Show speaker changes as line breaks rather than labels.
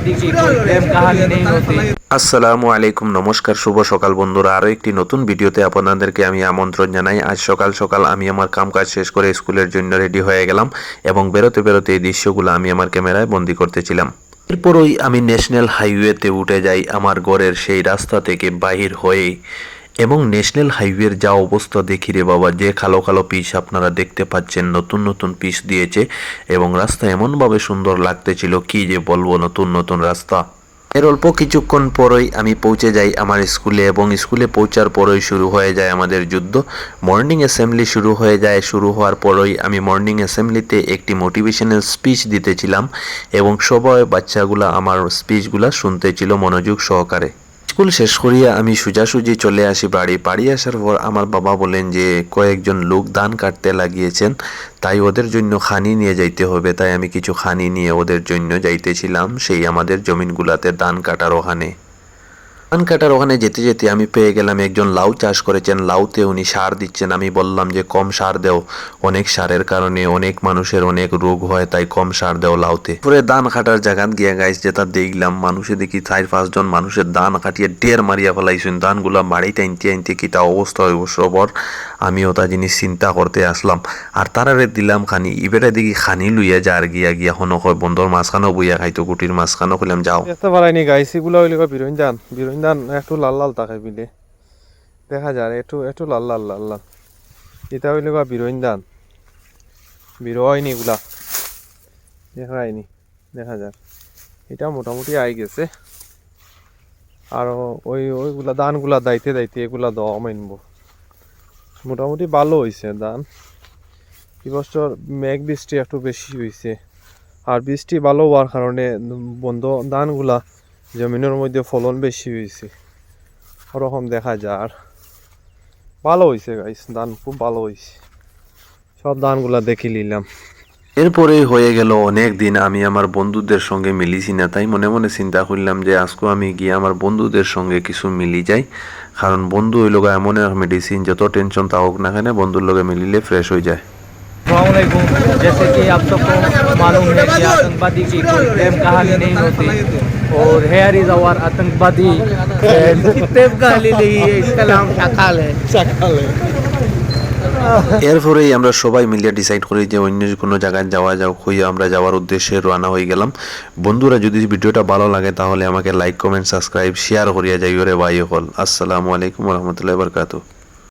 आतंकवादी की कोई प्रेम कहानी नहीं होती।
আসসালামু আলাইকুম, নমস্কার, শুভ সকাল বন্ধুরা। আরও একটি নতুন ভিডিওতে আপনাদেরকে আমি আমন্ত্রণ জানাই। আজ সকাল সকাল আমি আমার কামকাজ শেষ করে স্কুলের জন্য রেডি হয়ে গেলাম এবং বেরোতে বেরোতে এই দৃশ্যগুলো আমি আমার ক্যামেরায় বন্দি করতেছিলাম। এরপরই আমি ন্যাশনাল হাইওয়েতে উঠে যাই আমার ঘরের সেই রাস্তা থেকে বাহির হয়ে, এবং ন্যাশনাল হাইওয়ের যা অবস্থা দেখি রে বাবা, যে কালো কালো পিচ আপনারা দেখতে পাচ্ছেন, নতুন নতুন পিচ দিয়েছে এবং রাস্তা এমনভাবে সুন্দর লাগতেছিল কি যে বলবো, নতুন নতুন রাস্তা। এর অল্প কিছুক্ষণ পরেই আমি পৌঁছে যাই আমার স্কুলে এবং স্কুলে পৌঁছার পরেই শুরু হয়ে যায় আমাদের যুদ্ধ। মর্নিং অ্যাসেম্বলি শুরু হয়ে যায়। শুরু হওয়ার পরেই আমি মর্নিং অ্যাসেম্বলিতে একটি মোটিভেশনাল স্পিচ দিতেছিলাম এবং সবাই বাচ্চাগুলা আমার স্পিচগুলা শুনতেছিল মনোযোগ সহকারে। স্কুল শেষ করিয়া আমি সোজাসুজি চলে আসি বাড়ি আসার পর আমার বাবা বলেন যে কয়েকজন লোক ধান কাটতে লাগিয়েছেন, তাই ওদের জন্য খানি নিয়ে যাইতে হবে। তাই আমি কিছু খানি নিয়ে ওদের জন্য যাইতেছিলাম সেই আমাদের জমিনগুলাতে ধান কাটার ওখানে। ধান কাটার ওখানে যেতে যেতে আমি পেয়ে গেলাম একজন লাউ চাষ করেছেন। লাউতে উনি সার দিচ্ছেন। আমি বললাম যে কম সার দেও, অনেক সারের কারণে অনেক মানুষের অনেক রোগ হয়, তাই কম সার দেও লাউতে। পরে ধান কাটার জায়গাত গিয়া গাইস যেটা দেখলাম, মানুষে দেখি 4-5 জন মানুষের ধান কাটিয়ে ঢের মারিয়া ফেলাইছেন। ধানগুলা বাড়িতে আনতে আনতে কিতা অবস্থা হইব সবর, আমি ওটা জিনিস চিন্তা করতে আসলাম। আর তারারে দিলাম খানি। এবারে দেখি খানি লইয়া যার গিয়া হনো হয় বন্ধর মাঝখানেও বইয়া খাইতো, কুটির মাঝখানেও কইলাম যাও।
দেখতে পারাইনি গাইস, এগুলো হইলে বিরোইন ধান একটু লাল লাল তাকাই বিলে দেখা যায়, একটু লাল লাল লাল লাল। এটা হইলে বিরোইন ধান, বিরোয়নি এগুলা দেখায়নি, দেখা যায় এটা মোটামুটি আই গেছে। আর ওইগুলা ধানগুলা দাইতে দাইতে এগুলা দেওয়া মানব। মোটামুটি ভালো হয়েছে ধান। এবছর মেঘ বৃষ্টি একটু বেশি হয়েছে, আর বৃষ্টি ভালো হওয়ার কারণে বন্ধ ধানগুলা জমিনের মধ্যে ফলন বেশি হয়েছে, ওরকম দেখা যায়। আর ভালো হয়েছে গাইস, ধান খুব ভালো হয়েছে। সব ধানগুলা দেখে নিলাম।
এরপরেই হয়ে গেল অনেক দিন আমি আমার বন্ধুদের সঙ্গে মিলিছি না, তাই মনে মনে চিন্তা করলাম যে আজকেও আমি গিয়ে আমার বন্ধুদের সঙ্গে কিছু মিলি যাই। কারণ বন্ধু ওই লোক এমন এক মেডিসিন, যত টেনশন তা হোক না কেন বন্ধুর লোকে মিলিলে ফ্রেশ হয়ে যায়।
अस्सलामुअलैकुम। जैसे कि आप सबको मालूम है कि आतंकवादी की कोई प्रेम कहानी नहीं होती, और हेयर इज आवर आतंकवादी प्रेम कहानी नहीं है, इसका नाम शाकाल है।
এরপরেই আমরা সবাই মিলে ডিসাইড করি যে অন্য কোনো জায়গায় যাওয়া যাক হয়ে আমরা যাওয়ার উদ্দেশ্যে রওনা হয়ে গেলাম। বন্ধুরা, যদি ভিডিওটা ভালো লাগে তাহলে আমাকে লাইক, কমেন্ট, সাবস্ক্রাইব, শেয়ার করিয়া যাই রে ভাই হল। আসসালামু আলাইকুম ওয়া রাহমাতুল্লাহি ওয়া বারাকাতুহু।